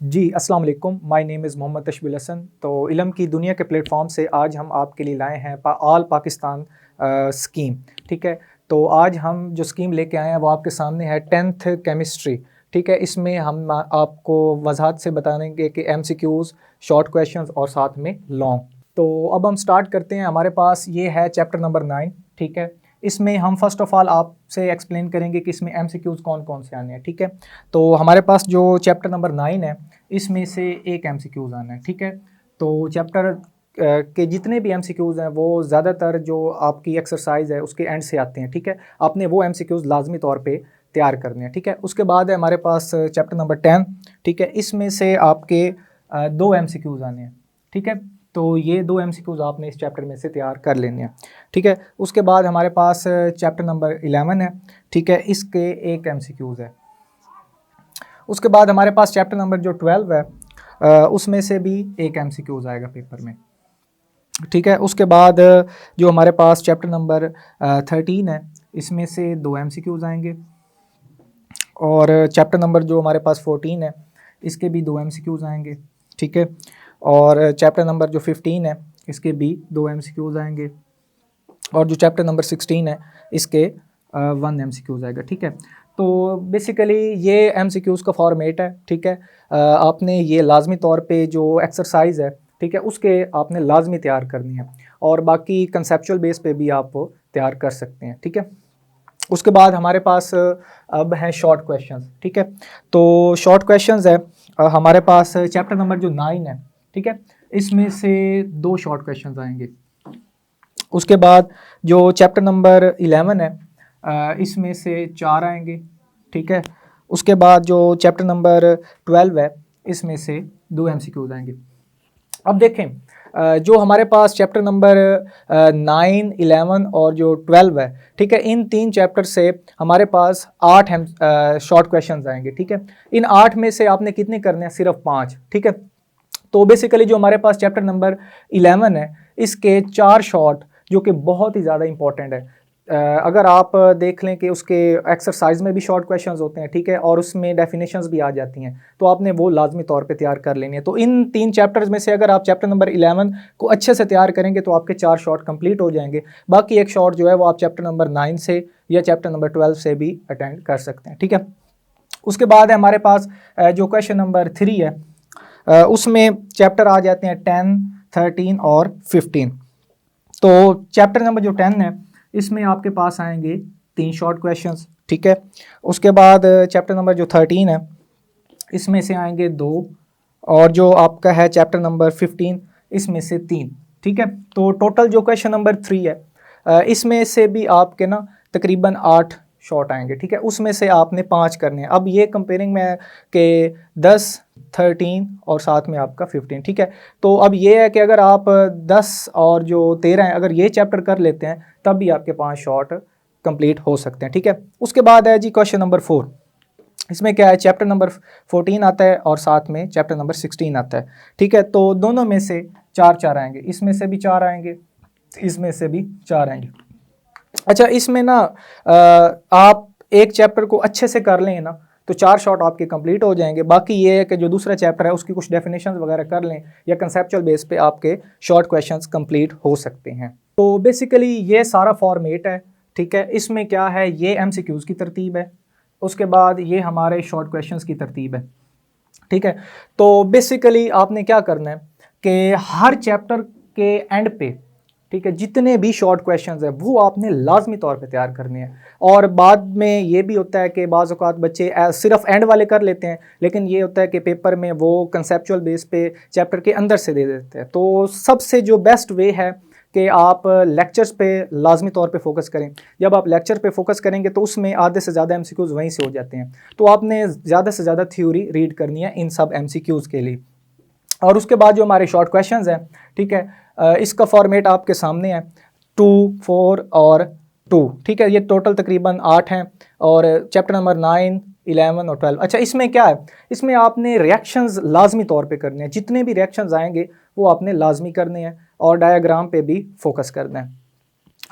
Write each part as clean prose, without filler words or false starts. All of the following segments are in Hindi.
जी, अस्सलाम वालेकुम। My name is Mohammad Tashbeel Hasan. तो इल्म की दुनिया के प्लेटफॉर्म से आज हम आपके लिए लाए हैं ऑल पाकिस्तान स्कीम। ठीक है, तो आज हम जो स्कीम लेके आए हैं वो आपके सामने है 10th केमिस्ट्री। ठीक है, इसमें हम आपको वजाहत से बताएंगे कि एमसीक्यूज़, शॉर्ट क्वेश्चंस और साथ में लॉन्ग। तो अब हम स्टार्ट करते हैं। हमारे पास ये है चैप्टर नंबर 9। ठीक है, इसमें हम फर्स्ट ऑफ ऑल आपसे एक्सप्लेन करेंगे कि इसमें एमसीक्यूज़ कौन कौन से आने हैं। ठीक है, तो हमारे पास जो चैप्टर नंबर 9 है इसमें से एक एमसीक्यूज़ आना है। ठीक है, तो चैप्टर के जितने भी एमसीक्यूज़ हैं वो ज़्यादातर जो आपकी एक्सरसाइज है उसके एंड से आते हैं। ठीक है, आपने वो एमसीक्यूज़ लाजमी तौर पे तैयार करने हैं। ठीक है, उसके बाद है हमारे पास चैप्टर नंबर 10। ठीक है, इसमें से आपके दो एमसीक्यूज़ आने हैं। ठीक है, तो ये दो एमसीक्यूज़ आपने इस चैप्टर में से तैयार कर लेने हैं। ठीक है, उसके बाद हमारे पास चैप्टर नंबर 11 है। ठीक है, इसके एक एमसीक्यूज़ है। उसके बाद हमारे पास चैप्टर नंबर जो 12 है उसमें से भी एक एमसीक्यूज़ आएगा पेपर में। ठीक है, उसके बाद जो हमारे पास चैप्टर नंबर 13 है इसमें से दो एमसीक्यूज़ आएंगे। और चैप्टर नंबर जो हमारे पास 14 है इसके भी दो एमसीक्यूज़ आएंगे। ठीक है, और चैप्टर नंबर जो 15 है इसके भी दो एमसीक्यूज़ आएंगे। और जो चैप्टर नंबर 16 है इसके 1 एमसीक्यूज़ आएगा। ठीक है, तो बेसिकली ये एमसीक्यूज़ का फॉर्मेट है। ठीक है, आपने ये लाजमी तौर पे जो एक्सरसाइज है ठीक है उसके आपने लाजमी तैयार करनी है, और बाकी कंसेप्चुअल बेस पे भी आप तैयार कर सकते हैं। ठीक है, उसके बाद हमारे पास अब हैं शॉर्ट क्वेश्चंस। ठीक है, तो शॉर्ट क्वेश्चंस है हमारे पास चैप्टर नंबर जो 9 है। ठीक है, इसमें से दो शॉर्ट क्वेश्चंस आएंगे। उसके बाद जो चैप्टर नंबर 11 है इसमें से चार आएंगे। ठीक है, उसके बाद जो चैप्टर नंबर 12 है इसमें से दो एमसीक्यूज आएंगे। अब देखें जो हमारे पास चैप्टर नंबर 9, 11 और जो 12 है ठीक है, इन तीन चैप्टर से हमारे पास 8 शॉर्ट क्वेश्चंस आएंगे। ठीक है, इन 8 में से आपने कितने करने हैं? सिर्फ 5। ठीक है, तो बेसिकली जो हमारे पास चैप्टर नंबर 11 है इसके 4 शॉर्ट जो कि बहुत ही ज़्यादा इंपॉर्टेंट है। अगर आप देख लें कि उसके एक्सरसाइज में भी शॉर्ट क्वेश्चंस होते हैं। ठीक है, और उसमें डेफिनेशंस भी आ जाती हैं, तो आपने वो लाजमी तौर पे तैयार कर लेनी है। तो इन तीन चैप्टर्स में से अगर आप चैप्टर नंबर 11 को अच्छे से तैयार करेंगे तो आपके 4 शॉर्ट कंप्लीट हो जाएंगे। बाकी एक शॉर्ट जो है वो आप चैप्टर नंबर 9 से या चैप्टर नंबर 12 से भी अटेंड कर सकते हैं। ठीक है, उसके बाद है हमारे पास जो क्वेश्चन नंबर 3 है उसमें चैप्टर आ जाते हैं 10, 13 और 15। तो चैप्टर नंबर जो 10 है इसमें आपके पास आएंगे 3 शॉर्ट क्वेश्चंस। ठीक है, उसके बाद चैप्टर नंबर जो 13 है इसमें से आएंगे 2, और जो आपका है चैप्टर नंबर 15 इसमें से 3। ठीक है, तो टोटल जो क्वेश्चन नंबर 3 है इसमें से भी आपके ना तकरीबन 8 शॉर्ट आएंगे। ठीक है, उसमें से आपने 5 करने हैं। अब ये कंपेयरिंग में है कि 10, 13 और साथ में आपका 15। ठीक है, तो अब ये है कि अगर आप 10 और जो 13 है अगर ये चैप्टर कर लेते हैं तब भी आपके 5 शॉर्ट कंप्लीट हो सकते हैं। ठीक है, उसके बाद है जी क्वेश्चन नंबर 4। इसमें क्या है? चैप्टर नंबर 14 आता है और साथ में चैप्टर नंबर 16 आता है। ठीक है, तो दोनों में से 4 आएंगे, इसमें से भी 4 आएंगे, इसमें से भी 4 आएंगे। अच्छा, इसमें ना आप एक चैप्टर को अच्छे से कर लें ना तो 4 शॉर्ट आपके कंप्लीट हो जाएंगे। बाकी ये है कि जो दूसरा चैप्टर है उसकी कुछ डेफिनेशंस वगैरह कर लें या कंसेप्चुअल बेस पे आपके शॉर्ट क्वेश्चंस कंप्लीट हो सकते हैं। तो बेसिकली ये सारा फॉर्मेट है। ठीक है, इसमें क्या है? ये एमसीक्यूज़ की तरतीब है, उसके बाद ये हमारे शॉर्ट क्वेश्चंस की तरतीब है। ठीक है, तो बेसिकली आपने क्या करना है कि हर चैप्टर के एंड पे ठीक है जितने भी शॉर्ट क्वेश्चंस है वो आपने लाजमी तौर पे तैयार करने हैं। और बाद में ये भी होता है कि बाज़ औक़ात बच्चे सिर्फ एंड वाले कर लेते हैं, लेकिन ये होता है कि पेपर में वो कंसेप्चुअल बेस पे चैप्टर के अंदर से दे देते हैं। तो सबसे जो बेस्ट वे है कि आप लेक्चर्स पे लाजमी तौर पे फोकस करें। जब आप लेक्चर पे फोकस करेंगे तो उसमें आधे से ज़्यादा एमसीक्यूज़ वहीं से हो जाते हैं। तो आपने ज़्यादा से ज़्यादा थ्योरी रीड करनी है इन सब एमसीक्यूज़ के लिए। और उसके बाद जो हमारे शॉर्ट क्वेश्चंस हैं ठीक है इसका फॉर्मेट आपके सामने है 2, 4 और 2। ठीक है, ये टोटल तकरीबन 8 हैं, और चैप्टर नंबर 9, 11 और 12। अच्छा, इसमें क्या है? इसमें आपने रिएक्शंस लाजमी तौर पे करने हैं। जितने भी रिएक्शंस आएंगे वो आपने लाजमी करने हैं, और डायग्राम पे भी फोकस करना है।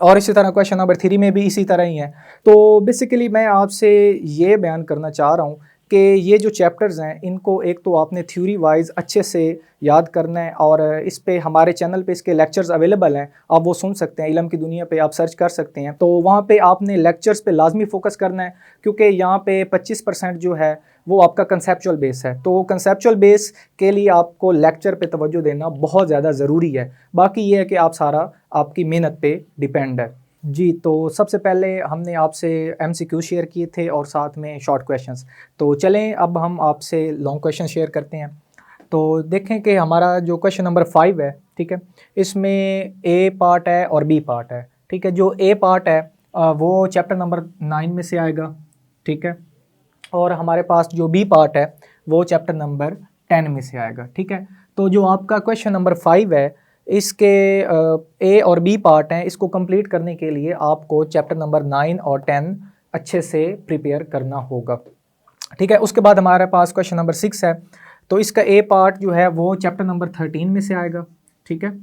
और इसी तरह क्वेश्चन नंबर 3 में भी इसी तरह ही है। तो बेसिकली मैं आपसे ये बयान करना चाह रहा हूँ कि ये जो चैप्टर्स हैं इनको एक तो आपने थ्योरी वाइज अच्छे से याद करना है, और इस पे हमारे चैनल पे इसके लेक्चर्स अवेलेबल हैं, आप वो सुन सकते हैं। इल्म की दुनिया पे आप सर्च कर सकते हैं, तो वहाँ पे आपने लेक्चर्स पे लाजमी फोकस करना है, क्योंकि यहाँ पे 25% जो है वो आपका कंसेप्चुअल बेस है। तो कंसेप्चुअल बेस के लिए आपको लेक्चर पे तवज्जो देना बहुत ज़्यादा ज़रूरी है। बाकी ये है कि आप सारा आपकी मेहनत पे डिपेंड है। जी, तो सबसे पहले हमने आपसे MCQ शेयर किए थे और साथ में शॉर्ट क्वेश्चंस। तो चलें अब हम आपसे लॉन्ग क्वेश्चन शेयर करते हैं। तो देखें कि हमारा जो क्वेश्चन नंबर 5 है, ठीक है, इसमें ए पार्ट है और बी पार्ट है। ठीक है, जो ए पार्ट है वो चैप्टर नंबर 9 में से आएगा, ठीक है, और हमारे पास जो बी पार्ट है वो चैप्टर नंबर 10 में से आएगा। ठीक है, तो जो आपका क्वेश्चन नंबर 5 है, इसके ए और बी पार्ट हैं, इसको कंप्लीट करने के लिए आपको चैप्टर नंबर 9 और 10 अच्छे से प्रिपेयर करना होगा। ठीक है, उसके बाद हमारे पास क्वेश्चन नंबर 6 है, तो इसका ए पार्ट जो है वो चैप्टर नंबर 13 में से आएगा। ठीक है,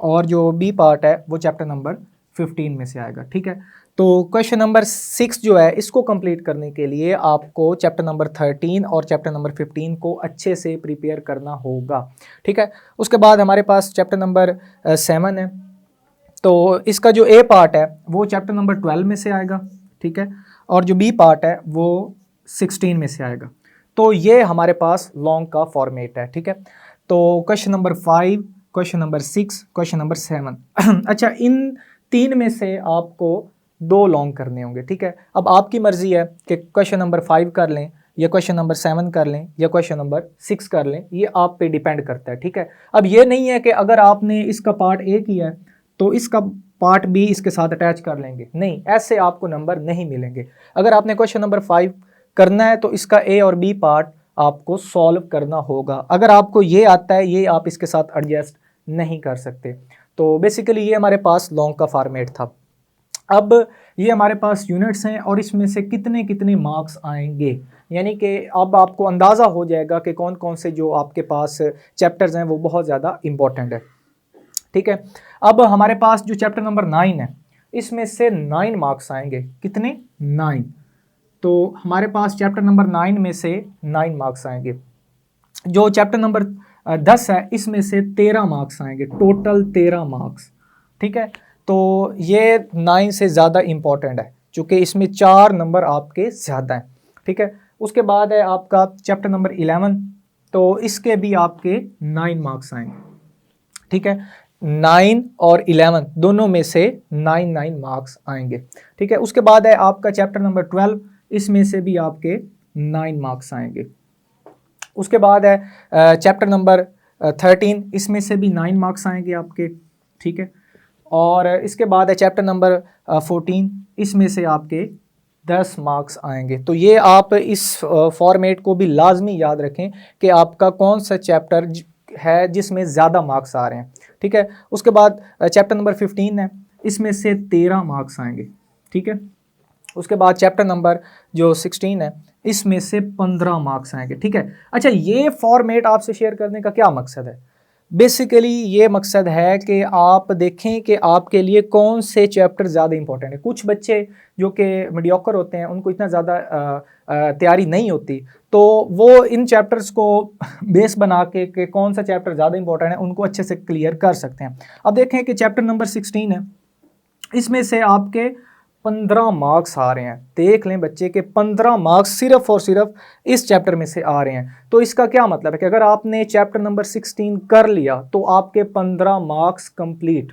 और जो बी पार्ट है वो चैप्टर नंबर 15 में से आएगा। ठीक है, तो क्वेश्चन नंबर 6 जो है इसको कंप्लीट करने के लिए आपको चैप्टर नंबर 13 और चैप्टर नंबर 15 को अच्छे से प्रिपेयर करना होगा। ठीक है, उसके बाद हमारे पास चैप्टर नंबर 7 है, तो इसका जो ए पार्ट है वो चैप्टर नंबर 12 में से आएगा। ठीक है, और जो बी पार्ट है वो 16 में से आएगा। तो ये हमारे पास लॉन्ग का फॉर्मेट है। ठीक है, तो question number 5, question number 6, question number 7 अच्छा, इन तीन में से आपको 2 लॉन्ग करने होंगे। ठीक है, अब आपकी मर्जी है कि क्वेश्चन नंबर 5 कर लें या क्वेश्चन नंबर 7 कर लें या क्वेश्चन नंबर 6 कर लें, ये आप पे डिपेंड करता है। ठीक है, अब ये नहीं है कि अगर आपने इसका पार्ट ए किया है तो इसका पार्ट बी इसके साथ अटैच कर लेंगे, नहीं, ऐसे आपको नंबर नहीं मिलेंगे। अगर आपने क्वेश्चन नंबर 5 करना है तो इसका ए और बी पार्ट आपको सॉल्व करना होगा। अगर आपको ये आता है, ये आप इसके साथ एडजस्ट नहीं कर सकते। तो बेसिकली ये हमारे पास लॉन्ग का फॉर्मेट था। अब ये हमारे पास यूनिट्स हैं और इसमें से कितने कितने मार्क्स आएंगे, यानी कि अब आपको अंदाज़ा हो जाएगा कि कौन कौन से जो आपके पास चैप्टर्स हैं वो बहुत ज़्यादा इंपॉर्टेंट है। ठीक है, अब हमारे पास जो चैप्टर नंबर 9 है इसमें से 9 मार्क्स आएंगे। कितने? 9। तो हमारे पास चैप्टर नंबर 9 में से 9 मार्क्स आएंगे। जो चैप्टर नंबर 10 है इसमें से 13 मार्क्स आएंगे, टोटल 13 मार्क्स। ठीक है, तो ये 9 से ज़्यादा इम्पॉर्टेंट है चूँकि इसमें 4 नंबर आपके ज़्यादा हैं। ठीक है, उसके बाद है आपका चैप्टर नंबर 11, तो इसके भी आपके 9 मार्क्स आएंगे। ठीक है, 9 और 11 दोनों में से 9 मार्क्स आएंगे। ठीक है, उसके बाद है आपका चैप्टर नंबर 12, इसमें से भी आपके 9 मार्क्स आएंगे। उसके बाद है चैप्टर नंबर 13, इसमें से भी 9 मार्क्स आएंगे आपके। ठीक है, और इसके बाद है चैप्टर नंबर 14, इसमें से आपके 10 मार्क्स आएंगे। तो ये आप इस फॉर्मेट को भी लाजमी याद रखें कि आपका कौन सा चैप्टर है जिसमें ज़्यादा मार्क्स आ रहे हैं। ठीक है, उसके बाद चैप्टर नंबर 15 है, इसमें से 13 मार्क्स आएंगे। ठीक है, उसके बाद चैप्टर नंबर जो 16 है इसमें से 15 मार्क्स आएंगे। ठीक है, अच्छा, ये फॉर्मेट आपसे शेयर करने का क्या मकसद है? बेसिकली ये मकसद है कि आप देखें कि आपके लिए कौन से चैप्टर ज़्यादा इंपॉर्टेंट है। कुछ बच्चे जो कि मीडियोकर होते हैं उनको इतना ज़्यादा तैयारी नहीं होती, तो वो इन चैप्टर्स को बेस बना के कौन सा चैप्टर ज़्यादा इंपॉर्टेंट है उनको अच्छे से क्लियर कर सकते हैं। अब देखें कि चैप्टर नंबर 16 है, इसमें से आपके 15 मार्क्स आ रहे हैं। देख लें बच्चे के 15 मार्क्स सिर्फ और सिर्फ इस चैप्टर में से आ रहे हैं। तो इसका क्या मतलब है कि अगर आपने चैप्टर नंबर 16 कर लिया तो आपके 15 मार्क्स कंप्लीट।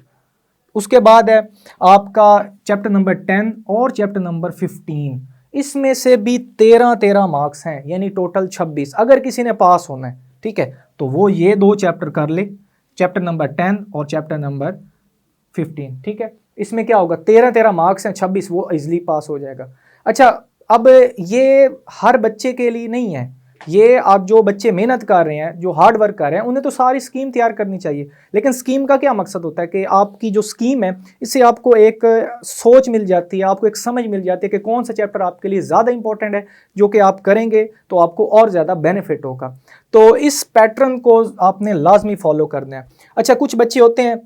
उसके बाद है आपका चैप्टर नंबर 10 और चैप्टर नंबर 15, इसमें से भी 13 मार्क्स हैं, यानी टोटल 26। अगर किसी ने पास होना है, ठीक है, तो वो ये 2 चैप्टर कर ले, चैप्टर नंबर 10 और चैप्टर नंबर 15। ठीक है, इसमें क्या होगा, 13 मार्क्स हैं, 26, वो इजीली पास हो जाएगा। अच्छा, अब ये हर बच्चे के लिए नहीं है, ये आप जो बच्चे मेहनत कर रहे हैं, जो हार्ड वर्क कर रहे हैं, उन्हें तो सारी स्कीम तैयार करनी चाहिए। लेकिन स्कीम का क्या मकसद होता है कि आपकी जो स्कीम है इससे आपको एक सोच मिल जाती है, आपको एक समझ मिल जाती है कि कौन सा चैप्टर आपके लिए ज़्यादा इंपॉर्टेंट है, जो कि आप करेंगे तो आपको और ज़्यादा बेनिफिट होगा। तो इस पैटर्न को आपने लाजमी फॉलो करना है। अच्छा, कुछ बच्चे होते हैं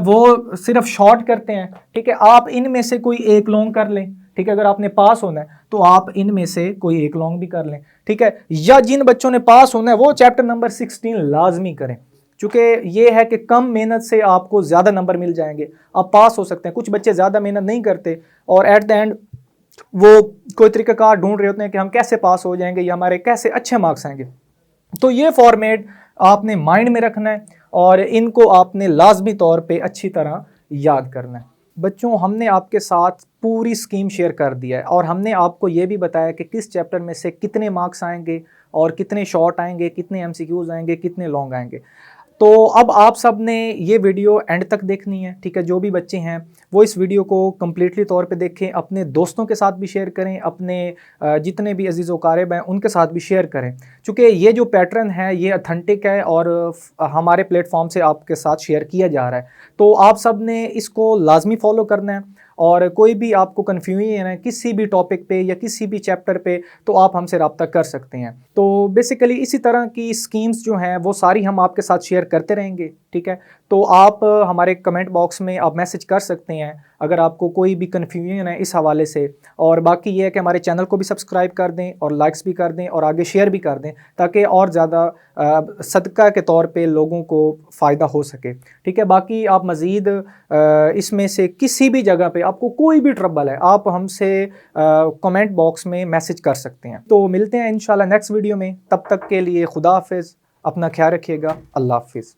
वो सिर्फ शॉर्ट करते हैं। ठीक है, आप इनमें से कोई एक लॉन्ग कर लें। ठीक है। अगर आपने पास होना है तो आप इनमें से कोई एक लॉन्ग भी कर लें, ठीक है। या जिन बच्चों ने पास होना है वो चैप्टर नंबर 16 लाजमी करें, क्योंकि ये है कि कम मेहनत से आपको ज़्यादा नंबर मिल जाएंगे, आप पास हो सकते हैं। कुछ बच्चे ज़्यादा मेहनत नहीं करते और एट द एंड वो कोई तरीकाकार ढूंढ रहे होते हैं कि हम कैसे पास हो जाएंगे या हमारे कैसे अच्छे मार्क्स आएंगे। तो ये फॉर्मेट आपने माइंड में रखना है और इनको आपने लाजमी तौर पे अच्छी तरह याद करना है। बच्चों, हमने आपके साथ पूरी स्कीम शेयर कर दिया है और हमने आपको ये भी बताया कि किस चैप्टर में से कितने मार्क्स आएंगे और कितने शॉर्ट आएंगे, कितने एमसीक्यूज आएंगे, कितने लॉन्ग आएंगे। तो अब आप सब ने ये वीडियो एंड तक देखनी है, ठीक है। जो भी बच्चे हैं वो इस वीडियो को कम्प्लीटली तौर पे देखें, अपने दोस्तों के साथ भी शेयर करें, अपने जितने भी अजीज़ व क़ारिब हैं उनके साथ भी शेयर करें, क्योंकि ये जो पैटर्न है ये अथेंटिक है और हमारे प्लेटफॉर्म से आपके साथ शेयर किया जा रहा है। तो आप सब ने इसको लाजमी फॉलो करना है और कोई भी आपको कन्फ्यूजन है किसी भी टॉपिक पे या किसी भी चैप्टर पे तो आप हमसे रब्ता कर सकते हैं। तो बेसिकली इसी तरह की स्कीम्स जो हैं वो सारी हम आपके साथ शेयर करते रहेंगे, ठीक है। तो आप हमारे कमेंट बॉक्स में आप मैसेज कर सकते हैं अगर आपको कोई भी कन्फ्यूजन है इस हवाले से। और बाकी ये है कि हमारे चैनल को भी सब्सक्राइब कर दें और लाइक्स भी कर दें और आगे शेयर भी कर दें, ताकि और ज़्यादा सदका के तौर पे लोगों को फ़ायदा हो सके, ठीक है। बाकी आप मज़ीद इसमें से किसी भी जगह पे आपको कोई भी ट्रबल है आप हमसे कमेंट बॉक्स में मैसेज कर सकते हैं। तो मिलते हैं इंशाल्लाह नेक्स्ट वीडियो में, तब तक के लिए खुदा हाफिज़, अपना ख्याल रखिएगा, अल्लाह हाफिज़।